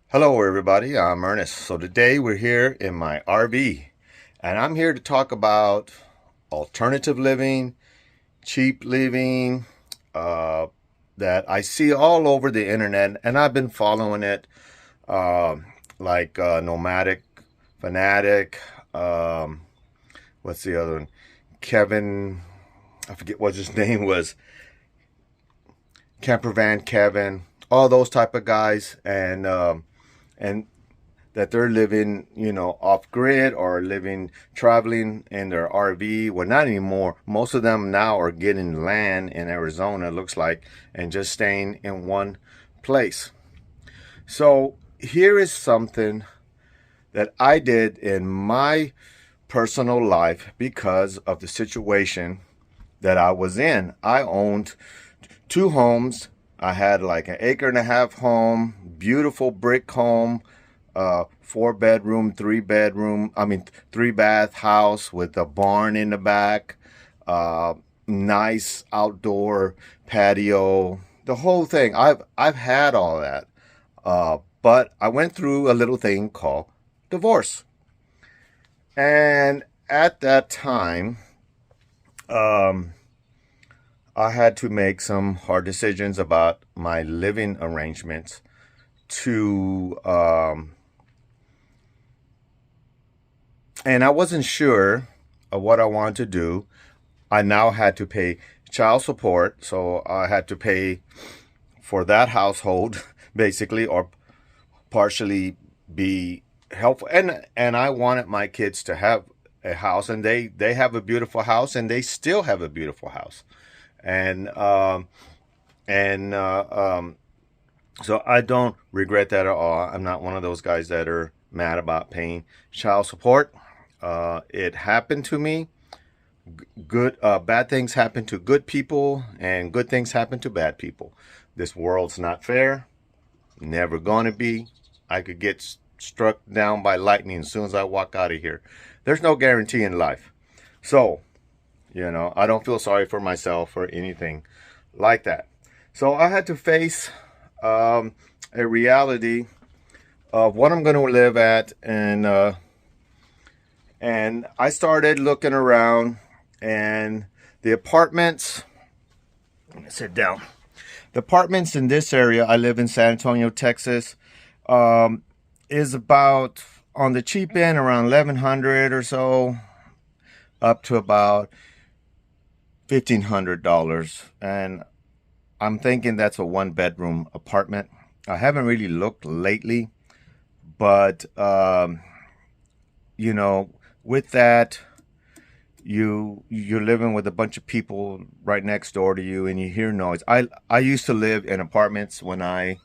Hello, everybody. I'm Ernest. So today we're here in my RV, and I'm here to talk about alternative living, cheap living, uh, that I see all over the internet, and I've been following it, uh, like Nomadic, Fanatic. Um, what's the other one? Kevin. I forget what his name was. Campervan Kevin. All those type of guys, and that they're living, off grid or living traveling in their RV. Well, not anymore. Most of them now are getting land in Arizona, it looks like, and just staying in one place. So here is something that I did in my personal life because of the situation that I was in. I owned two homes. I had like an acre and a half home, beautiful brick home, four bedroom, three bath house with a barn in the back, uh, nice outdoor patio, the whole thing. I've had all that, but I went through a little thing called divorce, and at that time, um, I had to make some hard decisions about my living arrangements to and I wasn't sure of what I wanted to do. I now had to pay child support, so I had to pay for that household basically, or partially be helpful. And I wanted my kids to have a house, and they have a beautiful house, and they still have a beautiful house. And and so I don't regret that at all. I'm not one of those guys that are mad about paying child support. It happened to me. Good, bad things happen to good people, and good things happen to bad people. This world's not fair. Never gonna be. I could get struck down by lightning as soon as I walk out of here. There's no guarantee in life. So, I don't feel sorry for myself or anything like that. So I had to face a reality of what I'm going to live at, and I started looking around, and the apartments. Let me sit down. The apartments in this area, I live in San Antonio, Texas, um, is about on the cheap end around 1,100 or so, up to about $1,500, and I'm thinking that's a one bedroom apartment. I haven't really looked lately, but you know, with that, you're living with a bunch of people right next door to you, and you hear noise. I used to live in apartments when I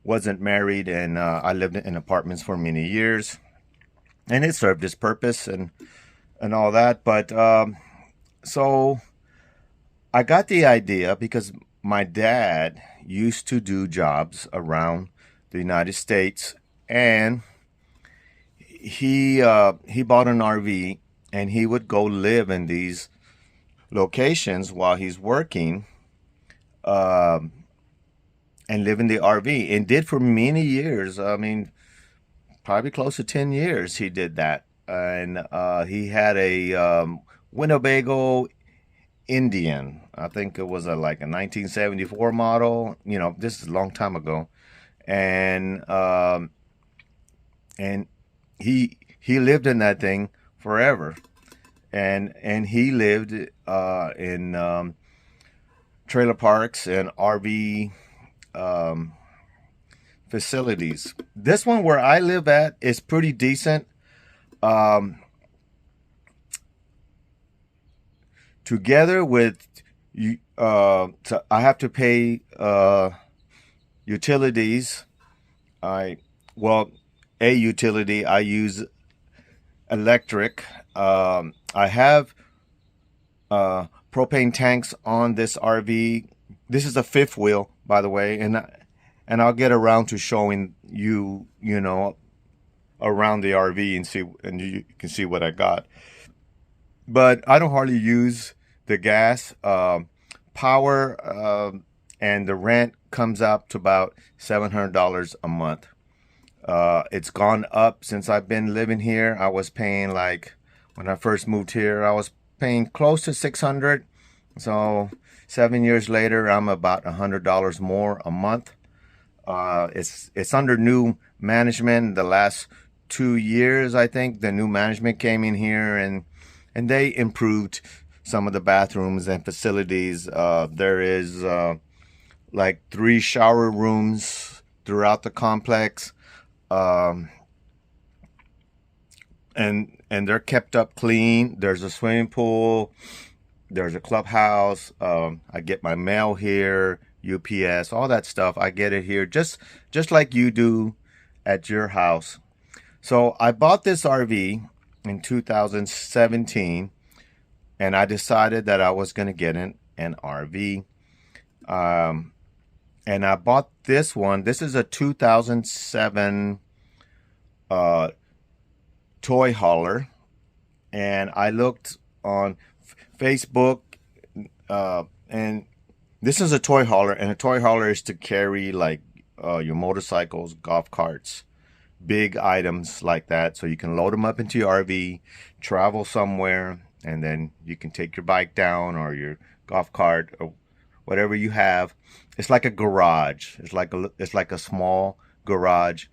wasn't married, and I lived in apartments for many years, and it served its purpose and all that. But so I got the idea because my dad used to do jobs around the United States, and he bought an RV, and he would go live in these locations while he's working, um, and live in the RV, and did for many years. I mean, probably close to 10 years he did that, and he had a Winnebago Indian. I think it was like a 1974 model. This is a long time ago, and and he lived in that thing forever, and he lived in trailer parks and RV um, facilities. This one where I live at is pretty decent. Um, Together with you, so I have to pay utilities. I well, a utility I use electric. I have propane tanks on this RV. This is a fifth wheel, by the way, and I'll get around to showing you, around the RV and you can see what I got. But I don't hardly use the gas, power, and the rent comes up to about $700 a month. It's gone up since I've been living here. I was paying, like, when I first moved here, I was paying close to 600. So 7 years later, I'm about $100 more a month. It's under new management. The last 2 years, I think, the new management came in here and they improved some of the bathrooms and facilities. There is like 3 shower rooms throughout the complex, and they're kept up clean. There's a swimming pool. There's a clubhouse. I get my mail here, UPS, all that stuff. I get it here, just like you do at your house. So I bought this RV in 2017, and I decided that I was going to get an RV. And I bought this one. This is a 2007 toy hauler. And I looked on Facebook, and this is a toy hauler. And a toy hauler is to carry, like, your motorcycles, golf carts, big items like that. So you can load them up into your RV, travel somewhere, and then you can take your bike down or your golf cart or whatever you have. It's like a garage. It's like a small garage,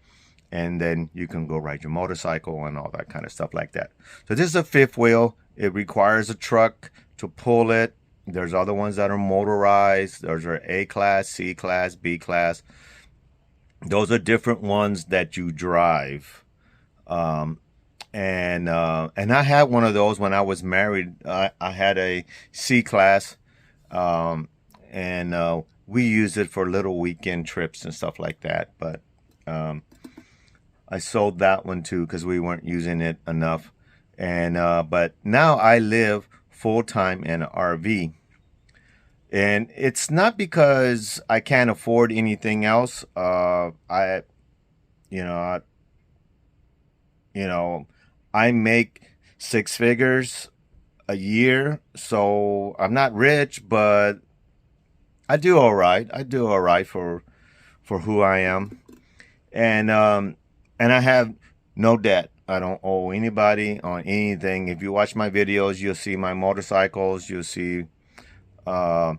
and then you can go ride your motorcycle and all that kind of stuff like that. So this is a fifth wheel. It requires a truck to pull it. There's other ones that are motorized. Those are A class, C class, B class. Those are different ones that you drive. And I had one of those when I was married. I had a C class, and we used it for little weekend trips and stuff like that. But I sold that one too because we weren't using it enough. And but now I live full time in an RV, and it's not because I can't afford anything else. I make 6 figures a year, so I'm not rich, but I do all right. I do all right for who I am, and I have no debt. I don't owe anybody on anything. If you watch my videos, you'll see my motorcycles. You'll see my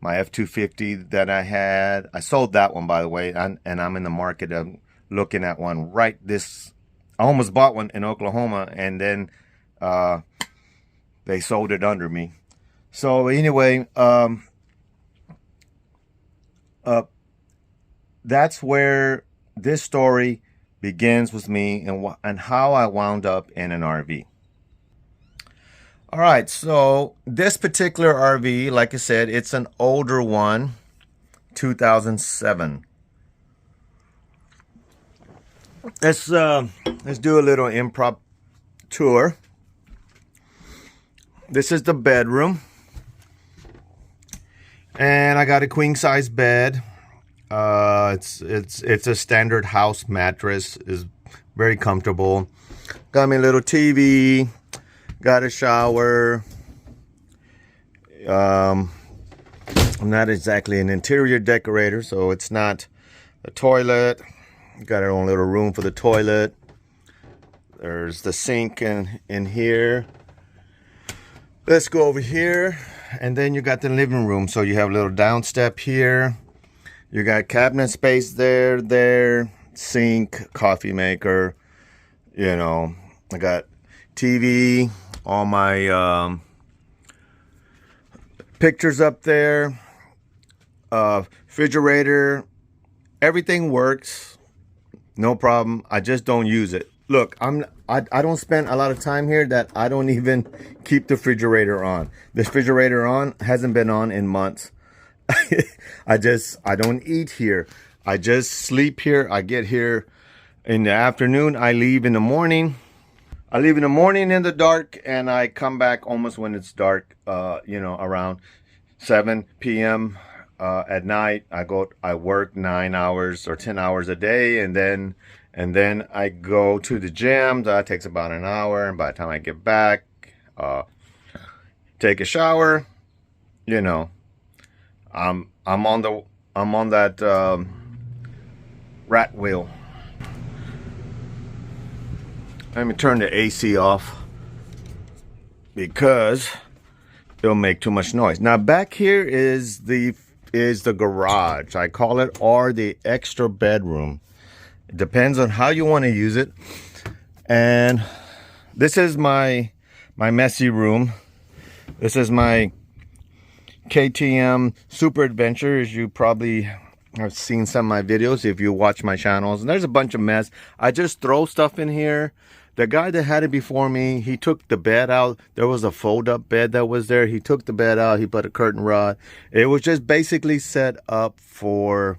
F-250 that I had. I sold that one, by the way, and I'm in the market of looking at one right this. I almost bought one in Oklahoma, and then they sold it under me. So anyway, that's where this story begins with me and how I wound up in an RV. All right, so this particular RV, like I said, it's an older one, 2007. Let's do a little improv tour. This is the bedroom, and I got a queen size bed. It's a standard house mattress. Is very comfortable. Got me a little TV. Got a shower. I'm not exactly an interior decorator, so it's not a toilet. Got our own little room for the toilet. There's the sink in here. Let's go over here, and then you got the living room. So you have a little downstep here. You got cabinet space there, sink, coffee maker. You know, I got TV, all my pictures up there, refrigerator. Everything works, no problem. I just don't use it. Look, I don't spend a lot of time here that I don't even keep the refrigerator on. The refrigerator hasn't been on in months. I don't eat here. I just sleep here. I get here in the afternoon. I leave in the morning. I leave in the morning in the dark, and I come back almost when it's dark, around 7 p.m. At night. I work 9 hours or 10 hours a day, and then I go to the gym. That takes about an hour, and by the time I get back, take a shower, I'm on I'm on that rat wheel. Let me turn the AC off because it'll make too much noise. Now back here is the garage, I call it, or the extra bedroom. It depends on how you want to use it. And this is my messy room. This is my KTM Super Adventure, as you probably have seen some of my videos if you watch my channels. And there's a bunch of mess. I just throw stuff in here. The guy that had it before me, he took the bed out. There was a fold-up bed that was there. He took the bed out. He put a curtain rod. It was just basically set up for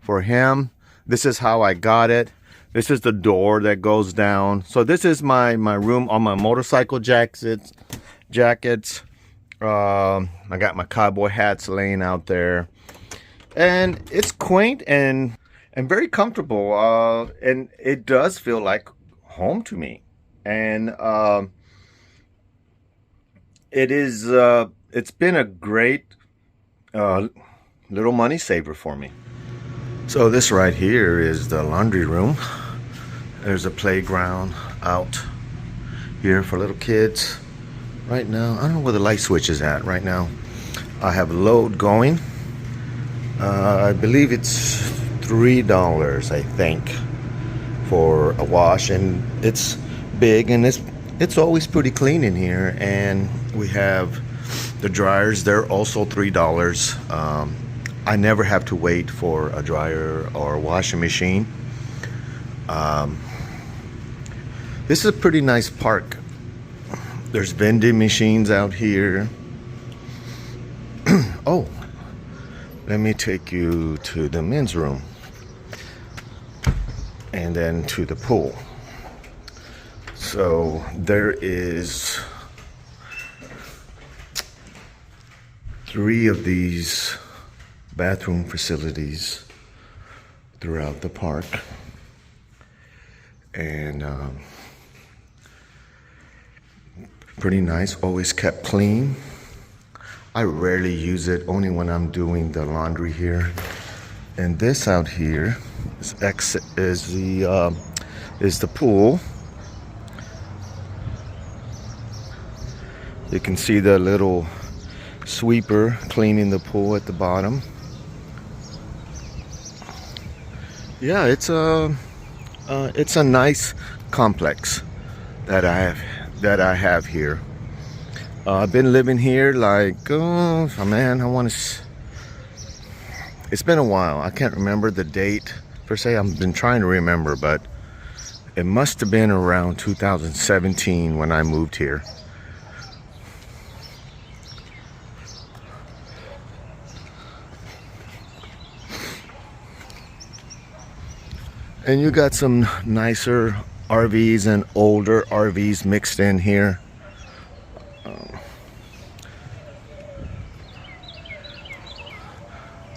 him. This is how I got it. This is the door that goes down. So this is my room. On my motorcycle jackets. I got my cowboy hats laying out there. And it's quaint and very comfortable. And it does feel like home to me. And it's been a great little money saver for me. So this right here is the laundry room. There's a playground out here for little kids. Right now, I don't know where the light switch is at right now. I have load going. I believe it's $3, I think, for a wash, and it's big, and it's always pretty clean in here. And we have the dryers. They're also $3. I never have to wait for a dryer or a washing machine. This is a pretty nice park. There's vending machines out here. Oh, let me take you to the men's room and then to the pool. So there is 3 of these bathroom facilities throughout the park. And pretty nice, always kept clean. I rarely use it, only when I'm doing the laundry here. And this out here is the pool. You can see the little sweeper cleaning the pool at the bottom. Yeah, it's a nice complex that I have here. I've been living here like, oh man, it's been a while. I can't remember the date per se. I've been trying to remember, but it must have been around 2017 when I moved here. And you got some nicer RVs and older RVs mixed in here.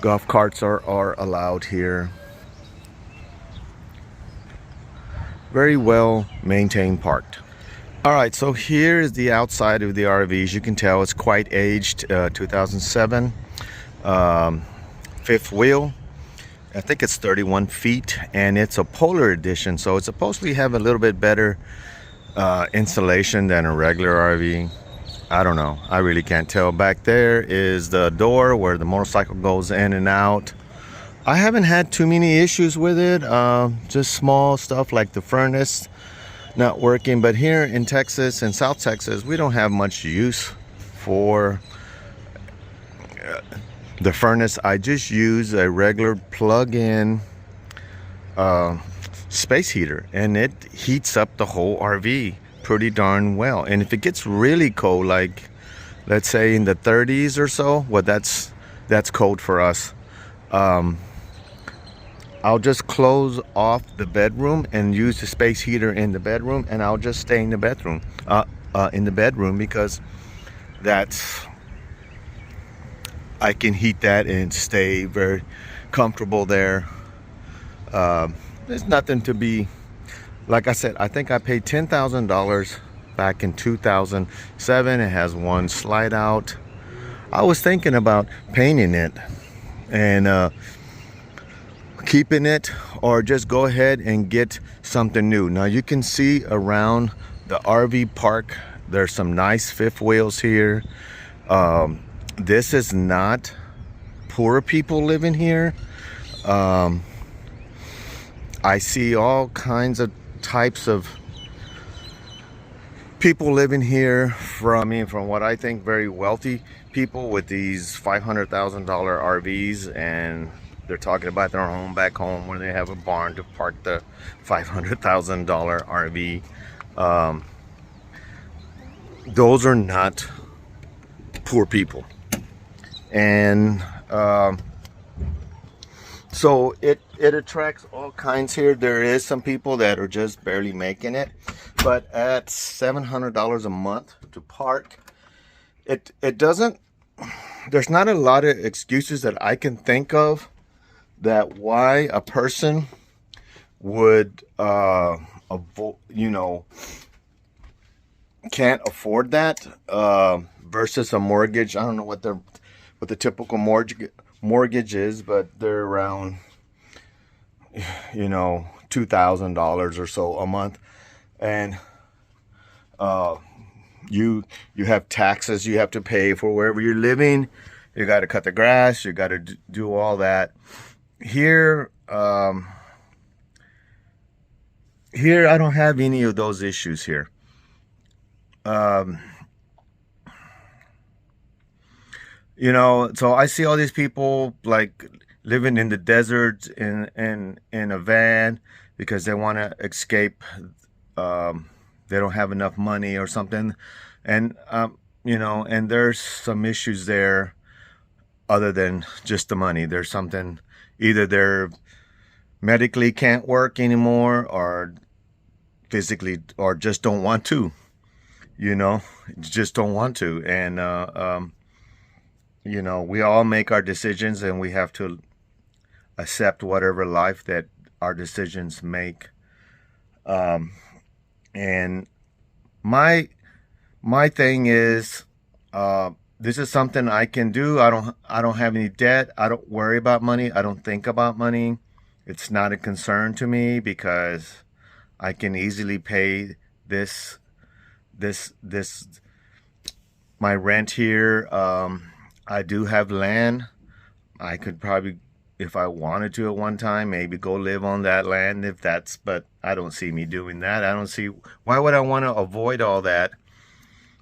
Golf carts are allowed here. Very well maintained park. All right, so here is the outside of the RVs. You can tell it's quite aged, 2007. Fifth wheel. I think it's 31 feet, and it's a Polar edition, so it's supposed to have a little bit better insulation than a regular RV. I don't know. I really can't tell. Back there is the door where the motorcycle goes in and out. I haven't had too many issues with it. Just small stuff like the furnace not working. But here in Texas, in South Texas, we don't have much use for the furnace. I just use a regular plug-in space heater, and it heats up the whole RV pretty darn well. And if it gets really cold, like let's say in the 30s or so, well, that's cold for us. I'll just close off the bedroom and use the space heater in the bedroom, and I'll just stay in the bedroom because I can heat that and stay very comfortable there. There's nothing to be, like I said, I think I paid $10,000 back in 2007. It has one slide out. I was thinking about painting it and keeping it, or just go ahead and get something new. Now you can see around the RV park, there's some nice fifth wheels here. This is not poor people living here. I see all kinds of types of people living here, from what I think very wealthy people with these $500,000 RVs, and they're talking about their home back home where they have a barn to park the $500,000 RV. Those are not poor people, and so it attracts all kinds here. There is some people that are just barely making it, but at $700 a month to park, it doesn't, there's not a lot of excuses that I can think of that why a person would can't afford that versus a mortgage. I don't know what the typical mortgage is, but they're around $2,000 or so a month, and you have taxes you have to pay for wherever you're living. You got to cut the grass, you got to do all that. Here I don't have any of those issues here. So I see all these people like living in the desert in a van because they want to escape. They don't have enough money or something, and and there's some issues there other than just the money. There's something, either they're medically can't work anymore, or physically, or just don't want to. Just don't want to, and we all make our decisions, and we have to accept whatever life that our decisions make. And my thing is, this is something I can do. I don't have any debt. I don't worry about money. I don't think about money. It's not a concern to me because I can easily pay this my rent here. I do have land. I could probably, if I wanted to at one time, maybe go live on that land but I don't see me doing that. I don't see, why would I want to avoid all that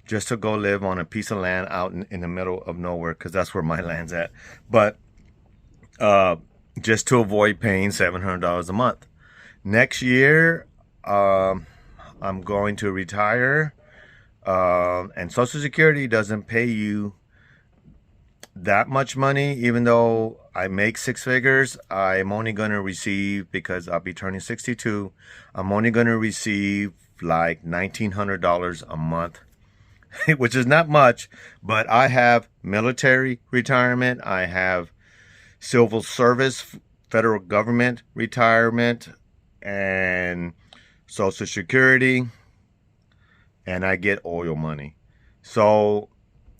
just to go live on a piece of land out in the middle of nowhere, because that's where my land's at. But just to avoid paying $700 a month. Next year, I'm going to retire, and Social Security doesn't pay you that much money. Even though I make six figures, I'm only going to receive, because I'll be turning 62, I'm only going to receive like $1,900 a month, which is not much. But I have military retirement, I have civil service, federal government retirement, and Social Security, and I get oil money. So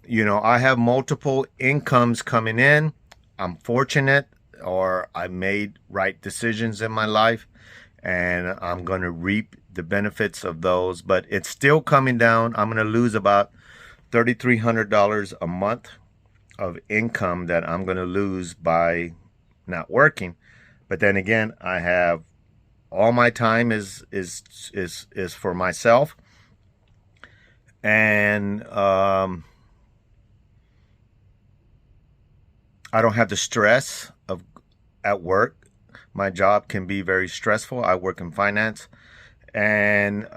I have multiple incomes coming in. I'm fortunate, or I made right decisions in my life, and I'm going to reap the benefits of those. But it's still coming down. I'm going to lose about $3,300 a month of income that I'm going to lose by not working. But then again, I have all my time is for myself, and I don't have the stress of at work. My job can be very stressful. I work in finance, and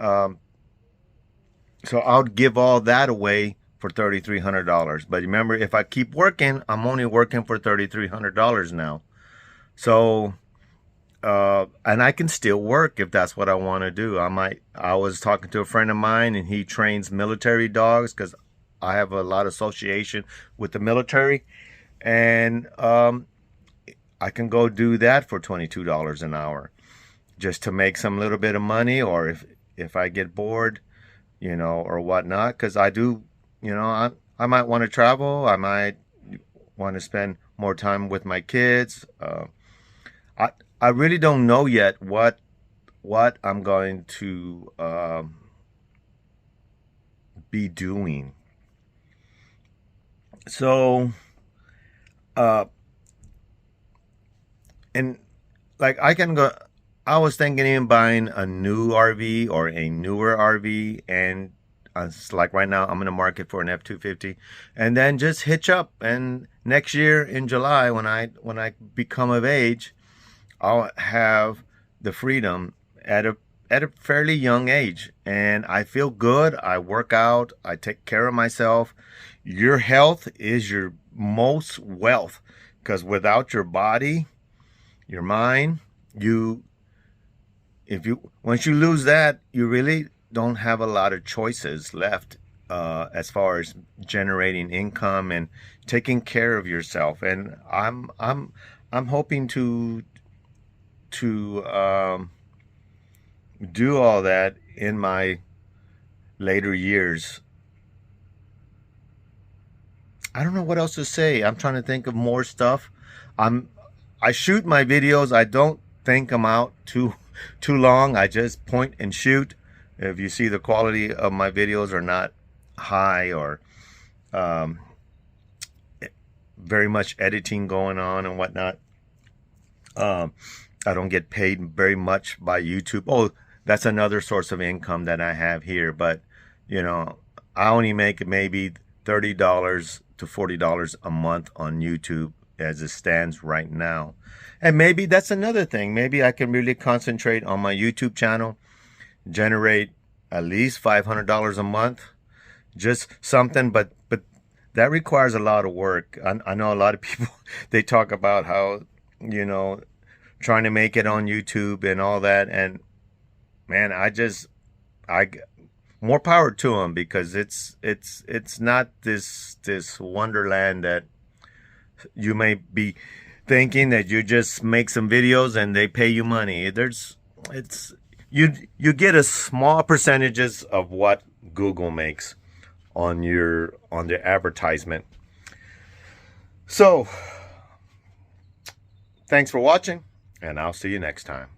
so I'll give all that away for $3,300. But remember, if I keep working, I'm only working for $3,300 now. So, and I can still work if that's what I want to do. I was talking to a friend of mine, and he trains military dogs, because I have a lot of association with the military. And I can go do that for $22 an hour, just to make some little bit of money, or if I get bored, or whatnot. Because I do, I might want to travel. I might want to spend more time with my kids. I I really don't know yet what I'm going to be doing. So, uh, and like I can go. I was thinking in buying a new RV or a newer RV, and it's like right now I'm in the market for an F-250, and then just hitch up. And next year in July, when I become of age, I'll have the freedom at a fairly young age, and I feel good. I work out. I take care of myself. Your health is your most wealth, because without your body, your mind, you if you once you lose that, you really don't have a lot of choices left as far as generating income and taking care of yourself. And I'm hoping to do all that in my later years. I don't know what else to say. I'm trying to think of more stuff. I'm I shoot my videos. I don't think I'm out too long. I just point and shoot. If you see, the quality of my videos are not high, or um, very much editing going on and whatnot. Um, I don't get paid very much by YouTube. Oh, that's another source of income that I have here. But, you know, I only make maybe $30 to $40 a month on YouTube as it stands right now. And maybe that's another thing. Maybe I can really concentrate on my YouTube channel, generate at least $500 a month, just something. But that requires a lot of work. I know a lot of people, they talk about how, you know, trying to make it on YouTube and all that. And man, I more power to them, because it's not this wonderland that you may be thinking, that you just make some videos and they pay you money. It's you get a small percentages of what Google makes on their advertisement. So thanks for watching, and I'll see you next time.